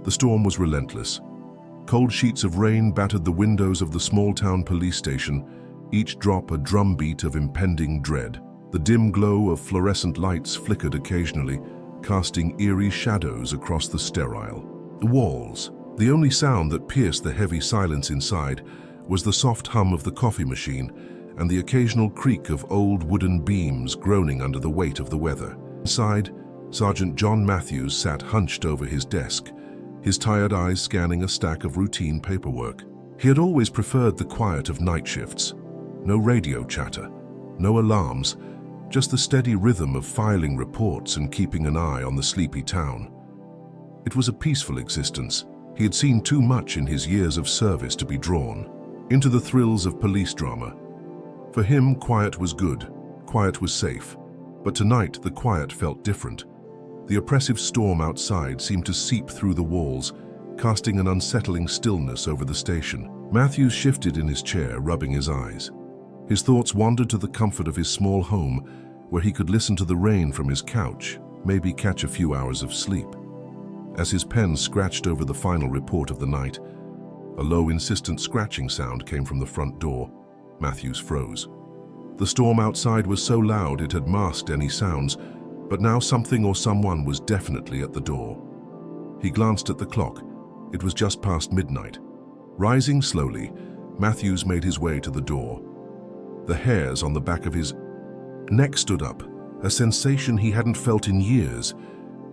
The storm was relentless. Cold sheets of rain battered the windows of the small-town police station, each drop a drumbeat of impending dread. The dim glow of fluorescent lights flickered occasionally, casting eerie shadows across the sterile walls. The only sound that pierced the heavy silence inside was the soft hum of the coffee machine and the occasional creak of old wooden beams groaning under the weight of the weather. Inside, Sergeant John Matthews sat hunched over his desk, his tired eyes scanning a stack of routine paperwork. He had always preferred the quiet of night shifts. No radio chatter, no alarms, just the steady rhythm of filing reports and keeping an eye on the sleepy town. It was a peaceful existence. He had seen too much in his years of service to be drawn into the thrills of police drama. For him, quiet was good, quiet was safe. But tonight, the quiet felt different. The oppressive storm outside seemed to seep through the walls, casting an unsettling stillness over the station. Matthews shifted in his chair, rubbing his eyes. His thoughts wandered to the comfort of his small home, where he could listen to the rain from his couch, maybe catch a few hours of sleep. As his pen scratched over the final report of the night, a low, insistent scratching sound came from the front door. Matthews froze. The storm outside was so loud it had masked any sounds, but now something or someone was definitely at the door. He glanced at the clock. It was just past midnight. Rising slowly, Matthews made his way to the door. The hairs on the back of his neck stood up, a sensation he hadn't felt in years.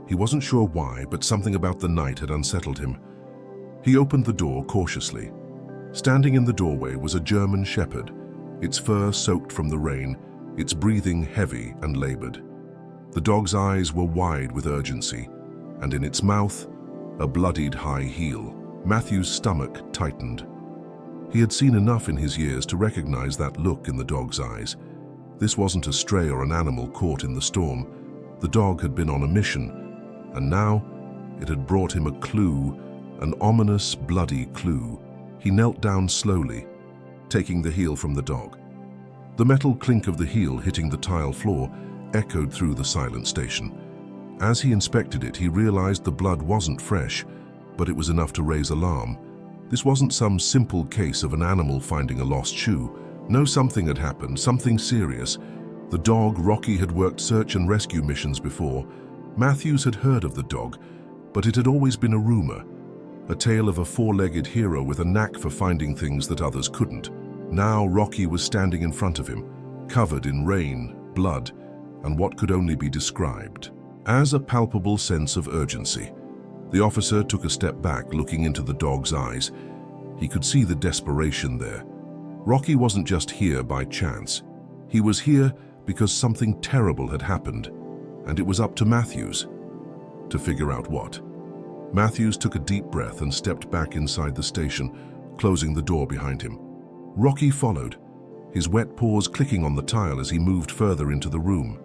He wasn't sure why, but something about the night had unsettled him. He opened the door cautiously. Standing in the doorway was a German shepherd, its fur soaked from the rain, its breathing heavy and labored. The dog's eyes were wide with urgency, and in its mouth, a bloodied high heel. Matthew's stomach tightened. He had seen enough in his years to recognize that look in the dog's eyes. This wasn't a stray or an animal caught in the storm. The dog had been on a mission, and now it had brought him a clue, an ominous, bloody clue. He knelt down slowly, taking the heel from the dog. The metal clink of the heel hitting the tile floor echoed through the silent station. As he inspected it, he realized the blood wasn't fresh, but it was enough to raise alarm. This wasn't some simple case of an animal finding a lost shoe. No, something had happened, something serious. The dog, Rocky, had worked search and rescue missions before. Matthews had heard of the dog, but it had always been a rumor, a tale of a four-legged hero with a knack for finding things that others couldn't. Now Rocky was standing in front of him, covered in rain, blood, and what could only be described as a palpable sense of urgency. The officer took a step back, looking into the dog's eyes. He could see the desperation there. Rocky wasn't just here by chance. He was here because something terrible had happened, and it was up to Matthews to figure out what. Matthews took a deep breath and stepped back inside the station, closing the door behind him. Rocky followed, his wet paws clicking on the tile as he moved further into the room.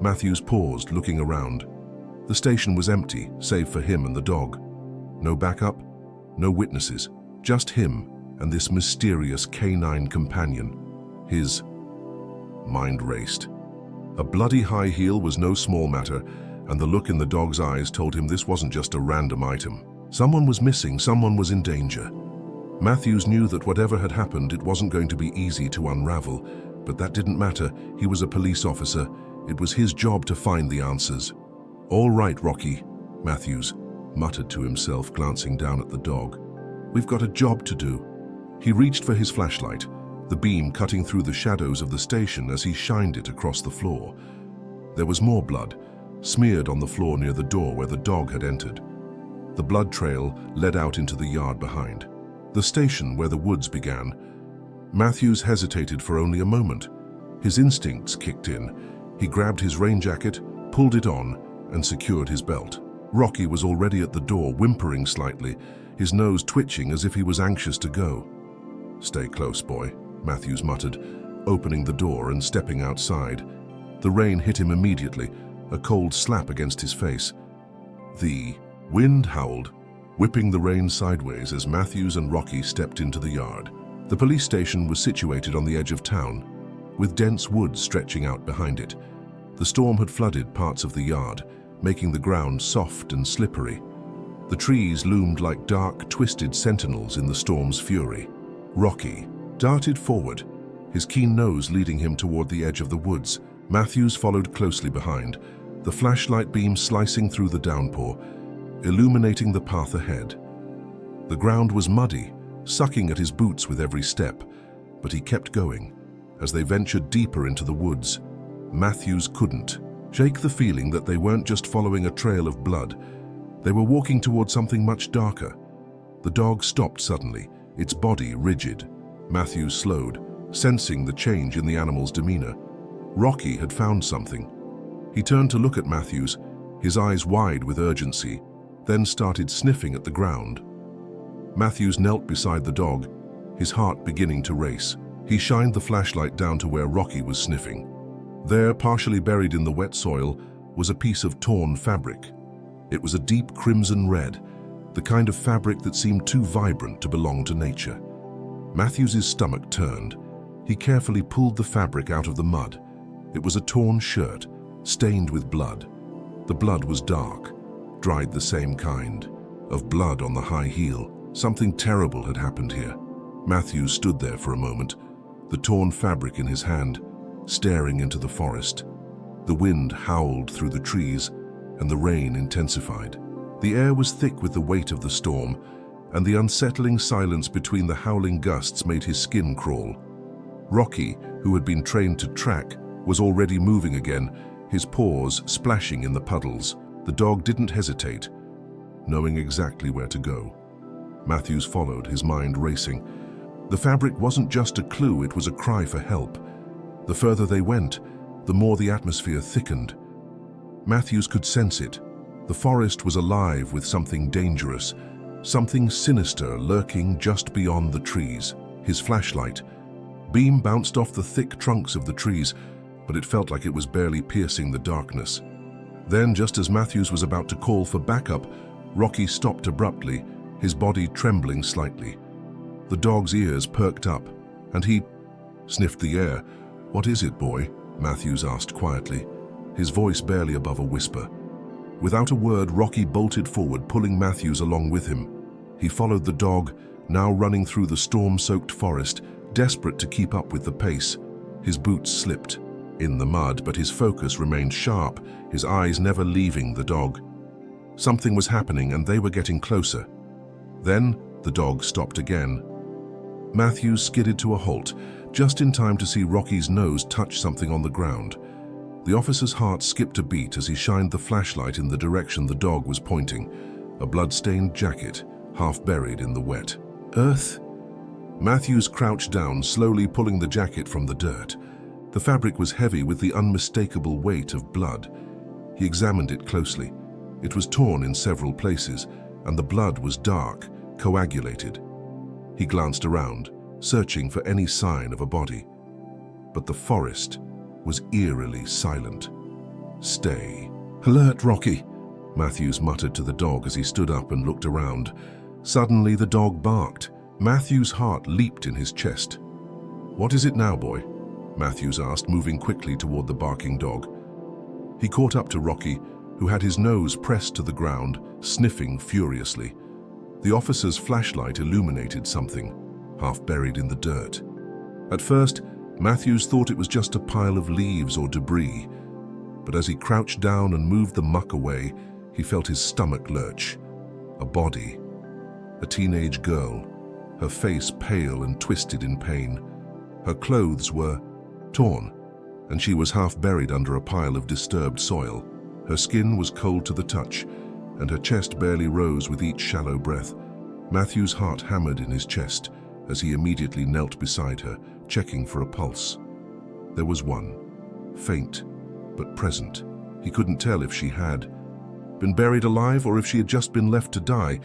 Matthews paused, looking around. The station was empty, save for him and the dog. No backup, no witnesses, just him and this mysterious canine companion. His mind raced. A bloody high heel was no small matter, and the look in the dog's eyes told him this wasn't just a random item. Someone was missing, someone was in danger. Matthews knew that whatever had happened, it wasn't going to be easy to unravel, but that didn't matter. He was a police officer. It was his job to find the answers. "All right, Rocky," Matthews muttered to himself, glancing down at the dog. "We've got a job to do." He reached for his flashlight, the beam cutting through the shadows of the station as he shined it across the floor. There was more blood, smeared on the floor near the door where the dog had entered. The blood trail led out into the yard behind, the station where the woods began. Matthews hesitated for only a moment. His instincts kicked in. He grabbed his rain jacket, pulled it on, and secured his belt. Rocky was already at the door, whimpering slightly, his nose twitching as if he was anxious to go. "Stay close, boy," Matthews muttered, opening the door and stepping outside. The rain hit him immediately, a cold slap against his face. The wind howled, whipping the rain sideways as Matthews and Rocky stepped into the yard. The police station was situated on the edge of town, with dense woods stretching out behind it. The storm had flooded parts of the yard, making the ground soft and slippery. The trees loomed like dark, twisted sentinels in the storm's fury. Rocky darted forward, his keen nose leading him toward the edge of the woods. Matthews followed closely behind, the flashlight beam slicing through the downpour, illuminating the path ahead. The ground was muddy, sucking at his boots with every step, but he kept going. As they ventured deeper into the woods, Matthews couldn't shake the feeling that they weren't just following a trail of blood. They were walking toward something much darker. The dog stopped suddenly, its body rigid. Matthews slowed, sensing the change in the animal's demeanor. Rocky had found something. He turned to look at Matthews, his eyes wide with urgency, then started sniffing at the ground. Matthews knelt beside the dog, his heart beginning to race. He shined the flashlight down to where Rocky was sniffing. There, partially buried in the wet soil, was a piece of torn fabric. It was a deep crimson red, the kind of fabric that seemed too vibrant to belong to nature. Matthews's stomach turned. He carefully pulled the fabric out of the mud. It was a torn shirt, stained with blood. The blood was dark, dried the same kind, of blood on the high heel. Something terrible had happened here. Matthews stood there for a moment, the torn fabric in his hand, staring into the forest. The wind howled through the trees, and the rain intensified. The air was thick with the weight of the storm, and the unsettling silence between the howling gusts made his skin crawl. Rocky, who had been trained to track, was already moving again, his paws splashing in the puddles. The dog didn't hesitate, knowing exactly where to go. Matthews followed, his mind racing. The fabric wasn't just a clue, it was a cry for help. The further they went, the more the atmosphere thickened. Matthews could sense it. The forest was alive with something dangerous, something sinister lurking just beyond the trees. His flashlight beam bounced off the thick trunks of the trees, but it felt like it was barely piercing the darkness. Then, just as Matthews was about to call for backup, Rocky stopped abruptly, his body trembling slightly. The dog's ears perked up, and he sniffed the air. "What is it, boy?" Matthews asked quietly, his voice barely above a whisper. Without a word, Rocky bolted forward, pulling Matthews along with him. He followed the dog, now running through the storm-soaked forest, desperate to keep up with the pace. His boots slipped in the mud, but his focus remained sharp, his eyes never leaving the dog. Something was happening, and they were getting closer. Then, the dog stopped again. Matthews skidded to a halt, just in time to see Rocky's nose touch something on the ground. The officer's heart skipped a beat as he shined the flashlight in the direction the dog was pointing, a blood-stained jacket, half buried in the wet. "Earth?" Matthews crouched down, slowly pulling the jacket from the dirt. The fabric was heavy with the unmistakable weight of blood. He examined it closely. It was torn in several places, and the blood was dark, coagulated. He glanced around, searching for any sign of a body. But the forest was eerily silent. "Stay. Alert, Rocky," Matthews muttered to the dog as he stood up and looked around. Suddenly, the dog barked. Matthews' heart leaped in his chest. "What is it now, boy?" Matthews asked, moving quickly toward the barking dog. He caught up to Rocky, who had his nose pressed to the ground, sniffing furiously. The officer's flashlight illuminated something, half buried in the dirt. At first, Matthews thought it was just a pile of leaves or debris, but as he crouched down and moved the muck away, he felt his stomach lurch. A body. A teenage girl, her face pale and twisted in pain. Her clothes were torn, and she was half buried under a pile of disturbed soil. Her skin was cold to the touch, and her chest barely rose with each shallow breath. Matthew's heart hammered in his chest as he immediately knelt beside her, checking for a pulse. There was one, faint but present. He couldn't tell if she had been buried alive or if she had just been left to die,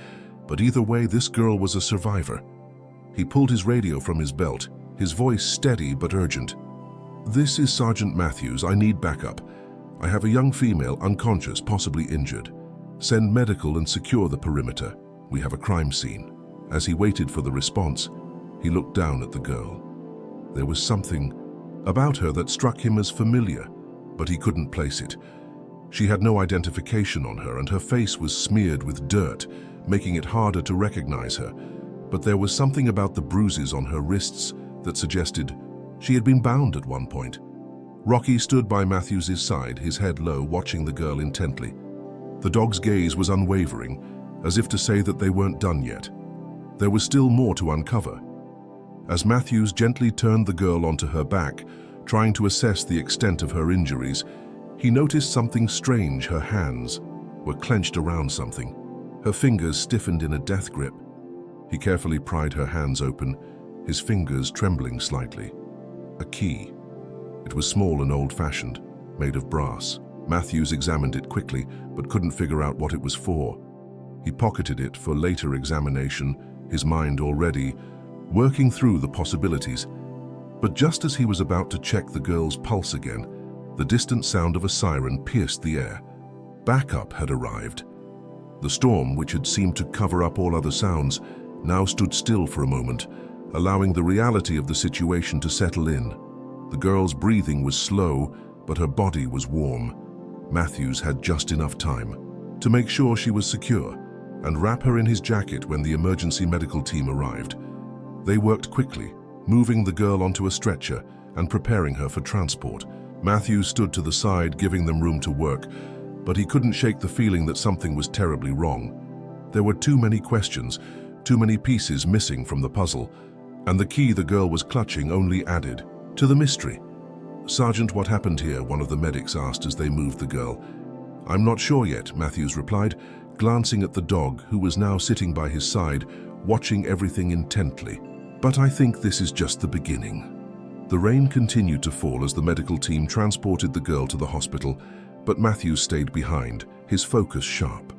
but either way, this girl was a survivor. He pulled his radio from his belt, his voice steady but urgent. "This is Sergeant Matthews. I need backup. I have a young female, unconscious, possibly injured. Send medical and secure the perimeter. We have a crime scene." As he waited for the response, he looked down at the girl. There was something about her that struck him as familiar, but he couldn't place it. She had no identification on her, and her face was smeared with dirt, making it harder to recognize her, but there was something about the bruises on her wrists that suggested she had been bound at one point. Rocky stood by Matthew's side, his head low, watching the girl intently. The dog's gaze was unwavering, as if to say that they weren't done yet. There was still more to uncover. As Matthews gently turned the girl onto her back, trying to assess the extent of her injuries, he noticed something strange. Her hands were clenched around something. Her fingers stiffened in a death grip. He carefully pried her hands open, his fingers trembling slightly. A key. It was small and old-fashioned, made of brass. Matthews examined it quickly, but couldn't figure out what it was for. He pocketed it for later examination, his mind already working through the possibilities. But just as he was about to check the girl's pulse again, the distant sound of a siren pierced the air. Backup had arrived. The storm, which had seemed to cover up all other sounds, now stood still for a moment, allowing the reality of the situation to settle in. The girl's breathing was slow, but her body was warm. Matthews had just enough time to make sure she was secure and wrap her in his jacket when the emergency medical team arrived. They worked quickly, moving the girl onto a stretcher and preparing her for transport. Matthews stood to the side, giving them room to work, but he couldn't shake the feeling that something was terribly wrong. There were too many questions, too many pieces missing from the puzzle, and the key the girl was clutching only added to the mystery. "Sergeant, what happened here?" one of the medics asked as they moved the girl. "I'm not sure yet," Matthews replied, glancing at the dog, who was now sitting by his side, watching everything intently. "But I think this is just the beginning." The rain continued to fall as the medical team transported the girl to the hospital, but Matthews stayed behind, his focus sharp.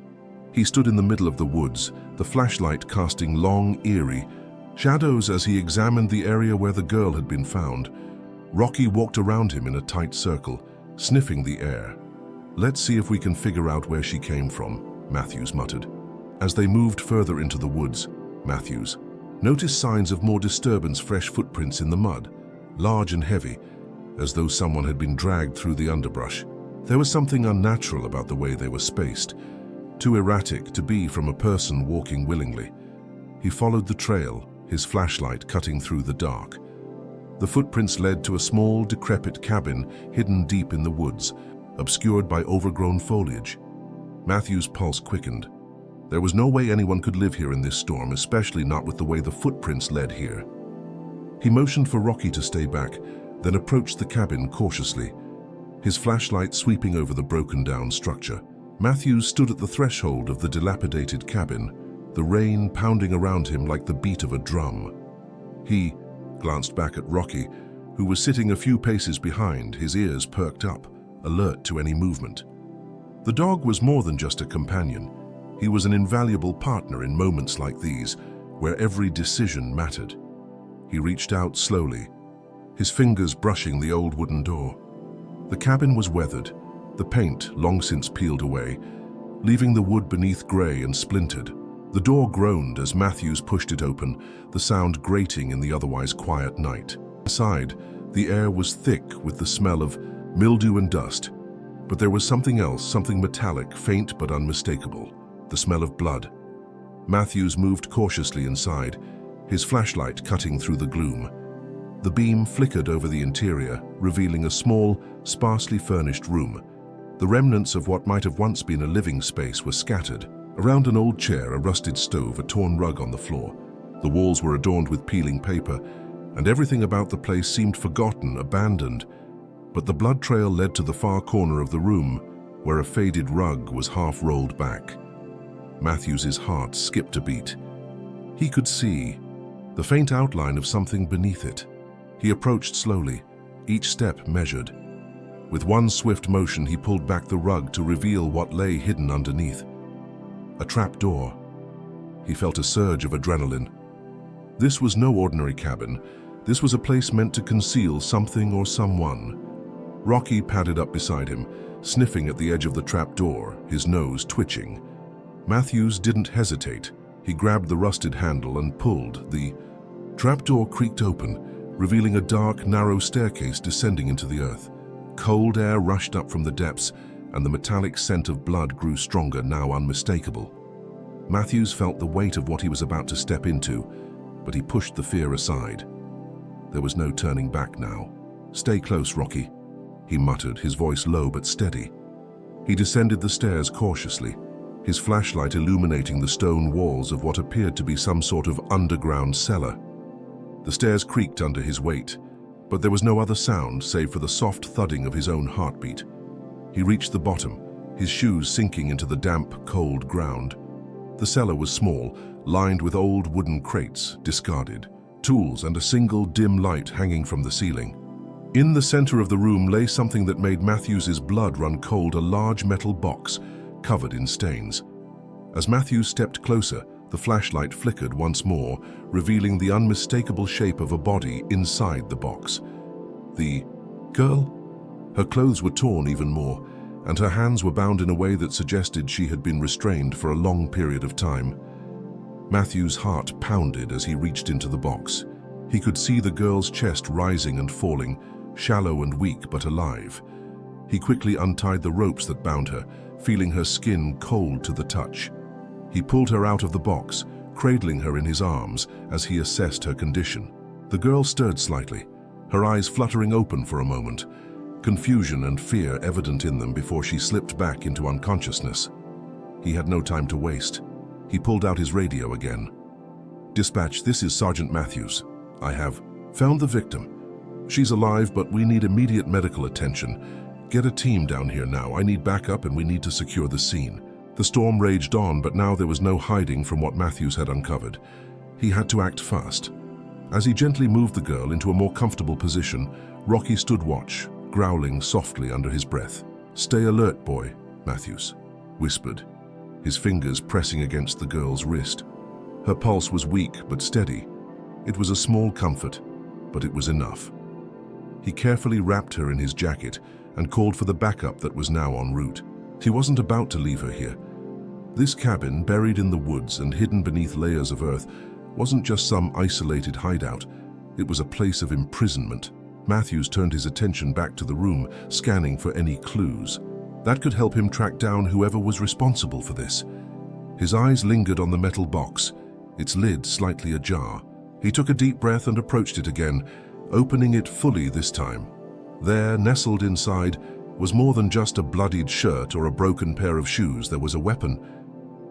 He stood in the middle of the woods, the flashlight casting long, eerie shadows as he examined the area where the girl had been found. Rocky walked around him in a tight circle, sniffing the air. "Let's see if we can figure out where she came from," Matthews muttered. As they moved further into the woods, Matthews noticed signs of more disturbance, fresh footprints in the mud, large and heavy, as though someone had been dragged through the underbrush. There was something unnatural about the way they were spaced, too erratic to be from a person walking willingly. He followed the trail, his flashlight cutting through the dark. The footprints led to a small, decrepit cabin hidden deep in the woods, obscured by overgrown foliage. Matthew's pulse quickened. There was no way anyone could live here in this storm, especially not with the way the footprints led here. He motioned for Rocky to stay back, then approached the cabin cautiously, his flashlight sweeping over the broken-down structure. Matthews stood at the threshold of the dilapidated cabin, the rain pounding around him like the beat of a drum. He glanced back at Rocky, who was sitting a few paces behind, his ears perked up, alert to any movement. The dog was more than just a companion. He was an invaluable partner in moments like these, where every decision mattered. He reached out slowly, his fingers brushing the old wooden door. The cabin was weathered, the paint long since peeled away, leaving the wood beneath gray and splintered. The door groaned as Matthews pushed it open, the sound grating in the otherwise quiet night. Inside, the air was thick with the smell of mildew and dust, but there was something else, something metallic, faint but unmistakable, the smell of blood. Matthews moved cautiously inside, his flashlight cutting through the gloom. The beam flickered over the interior, revealing a small, sparsely furnished room. The remnants of what might have once been a living space were scattered. Around an old chair, a rusted stove, a torn rug on the floor. The walls were adorned with peeling paper, and everything about the place seemed forgotten, abandoned. But the blood trail led to the far corner of the room, where a faded rug was half rolled back. Matthews's heart skipped a beat. He could see the faint outline of something beneath it. He approached slowly, each step measured. With one swift motion, he pulled back the rug to reveal what lay hidden underneath. A trap door. He felt a surge of adrenaline. This was no ordinary cabin. This was a place meant to conceal something or someone. Rocky padded up beside him, sniffing at the edge of the trap door, his nose twitching. Matthews didn't hesitate. He grabbed the rusted handle and pulled. The trapdoor creaked open, revealing a dark, narrow staircase descending into the earth. Cold air rushed up from the depths, and the metallic scent of blood grew stronger, now unmistakable. Matthews felt the weight of what he was about to step into, but he pushed the fear aside. There was no turning back now. "Stay close, Rocky," he muttered, his voice low but steady. He descended the stairs cautiously, his flashlight illuminating the stone walls of what appeared to be some sort of underground cellar. The stairs creaked under his weight, but there was no other sound save for the soft thudding of his own heartbeat. He reached the bottom, his shoes sinking into the damp, cold ground. The cellar was small, lined with old wooden crates, discarded, tools and a single dim light hanging from the ceiling. In the center of the room lay something that made Matthews's blood run cold, a large metal box covered in stains. As Matthews stepped closer, the flashlight flickered once more, revealing the unmistakable shape of a body inside the box. The girl? Her clothes were torn even more, and her hands were bound in a way that suggested she had been restrained for a long period of time. Matthew's heart pounded as he reached into the box. He could see the girl's chest rising and falling, shallow and weak but alive. He quickly untied the ropes that bound her, feeling her skin cold to the touch. He pulled her out of the box, cradling her in his arms as he assessed her condition. The girl stirred slightly, her eyes fluttering open for a moment, confusion and fear evident in them before she slipped back into unconsciousness. He had no time to waste. He pulled out his radio again. "Dispatch, this is Sergeant Matthews. I have found the victim. She's alive, but we need immediate medical attention. Get a team down here now. I need backup and we need to secure the scene." The storm raged on, but now there was no hiding from what Matthews had uncovered. He had to act fast. As he gently moved the girl into a more comfortable position, Rocky stood watch, growling softly under his breath. "Stay alert, boy," Matthews whispered, his fingers pressing against the girl's wrist. Her pulse was weak but steady. It was a small comfort, but it was enough. He carefully wrapped her in his jacket and called for the backup that was now en route. He wasn't about to leave her here. This cabin, buried in the woods and hidden beneath layers of earth, wasn't just some isolated hideout. It was a place of imprisonment. Matthews turned his attention back to the room, scanning for any clues. That could help him track down whoever was responsible for this. His eyes lingered on the metal box, its lid slightly ajar. He took a deep breath and approached it again, opening it fully this time. There, nestled inside, was more than just a bloodied shirt or a broken pair of shoes. There was a weapon,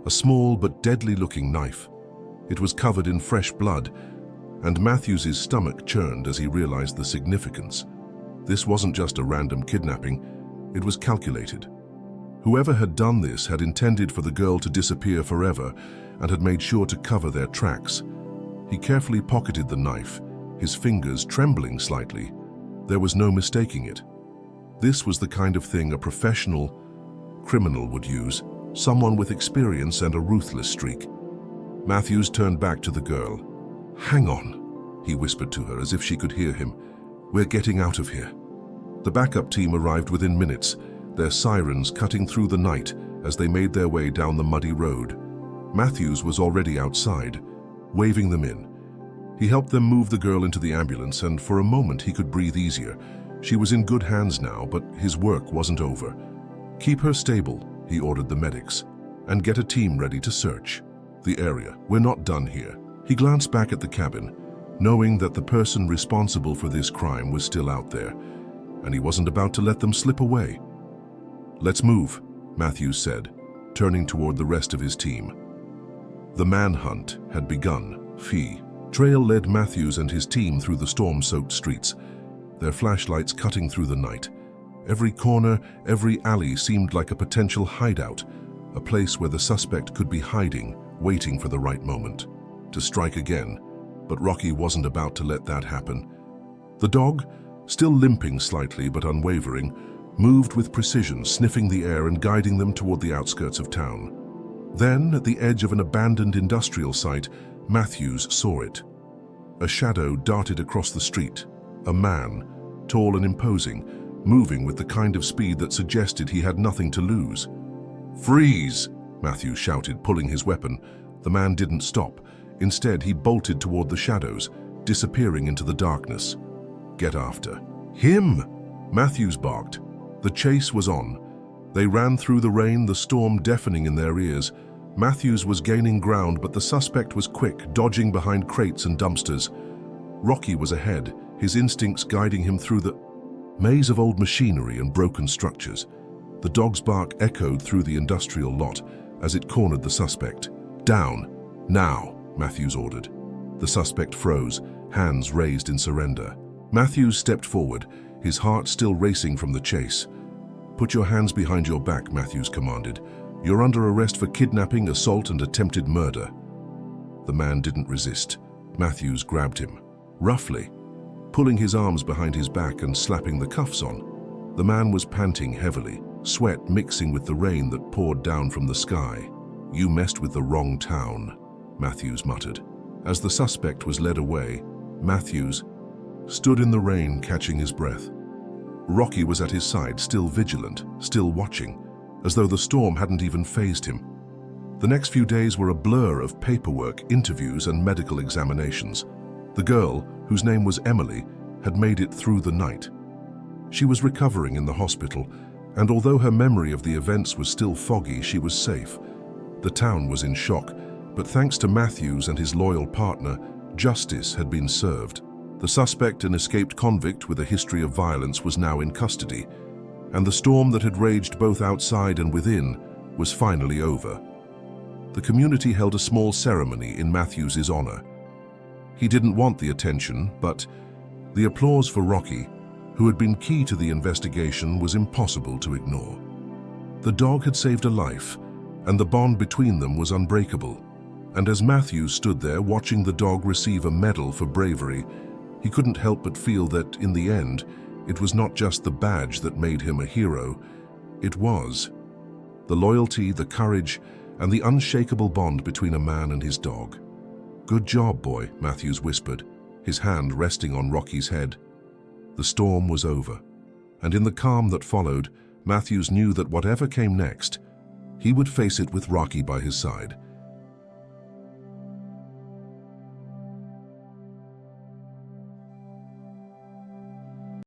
a small but deadly-looking knife. It was covered in fresh blood, and Matthews's stomach churned as he realized the significance. This wasn't just a random kidnapping, it was calculated. Whoever had done this had intended for the girl to disappear forever and had made sure to cover their tracks. He carefully pocketed the knife, his fingers trembling slightly. There was no mistaking it. This was the kind of thing a professional criminal would use, someone with experience and a ruthless streak. Matthews turned back to the girl. "Hang on," he whispered to her as if she could hear him. "We're getting out of here." The backup team arrived within minutes, their sirens cutting through the night as they made their way down the muddy road. Matthews was already outside, waving them in. He helped them move the girl into the ambulance, and for a moment he could breathe easier. She was in good hands now, but his work wasn't over. "Keep her stable," he ordered the medics, "and get a team ready to search the area. We're not done here." He glanced back at the cabin, knowing that the person responsible for this crime was still out there, and he wasn't about to let them slip away. "Let's move," Matthews said, turning toward the rest of his team. The manhunt had begun. Trail led Matthews and his team through the storm-soaked streets, their flashlights cutting through the night. Every corner, every alley seemed like a potential hideout, a place where the suspect could be hiding, waiting for the right moment to strike again. But Rocky wasn't about to let that happen. The dog, still limping slightly but unwavering, moved with precision, sniffing the air and guiding them toward the outskirts of town. Then, at the edge of an abandoned industrial site, Matthews saw it. A shadow darted across the street. A man, tall and imposing, moving with the kind of speed that suggested he had nothing to lose. "Freeze!" Matthews shouted, pulling his weapon. The man didn't stop. Instead, he bolted toward the shadows, disappearing into the darkness. "Get after him!" Matthews barked. The chase was on. They ran through the rain, the storm deafening in their ears. Matthews was gaining ground, but the suspect was quick, dodging behind crates and dumpsters. Rocky was ahead, his instincts guiding him through the maze of old machinery and broken structures. The dog's bark echoed through the industrial lot as it cornered the suspect. "Down, now," Matthews ordered. The suspect froze, hands raised in surrender. Matthews stepped forward, his heart still racing from the chase. "Put your hands behind your back," Matthews commanded. "You're under arrest for kidnapping, assault, and attempted murder." The man didn't resist. Matthews grabbed him, roughly, pulling his arms behind his back and slapping the cuffs on. The man was panting heavily, sweat mixing with the rain that poured down from the sky. "You messed with the wrong town," Matthews muttered. As the suspect was led away, Matthews stood in the rain, catching his breath. Rocky was at his side, still vigilant, still watching, as though the storm hadn't even fazed him. The next few days were a blur of paperwork, interviews, and medical examinations. The girl, whose name was Emily, had made it through the night. She was recovering in the hospital, and although her memory of the events was still foggy, she was safe. The town was in shock, but thanks to Matthews and his loyal partner, justice had been served. The suspect, an escaped convict with a history of violence, was now in custody, and the storm that had raged both outside and within was finally over. The community held a small ceremony in Matthews's honor. He didn't want the attention, but the applause for Rocky, who had been key to the investigation, was impossible to ignore. The dog had saved a life, and the bond between them was unbreakable. And as Matthews stood there watching the dog receive a medal for bravery, he couldn't help but feel that, in the end, it was not just the badge that made him a hero. It was the loyalty, the courage, and the unshakable bond between a man and his dog. "Good job, boy," Matthews whispered, his hand resting on Rocky's head. The storm was over, and in the calm that followed, Matthews knew that whatever came next, he would face it with Rocky by his side.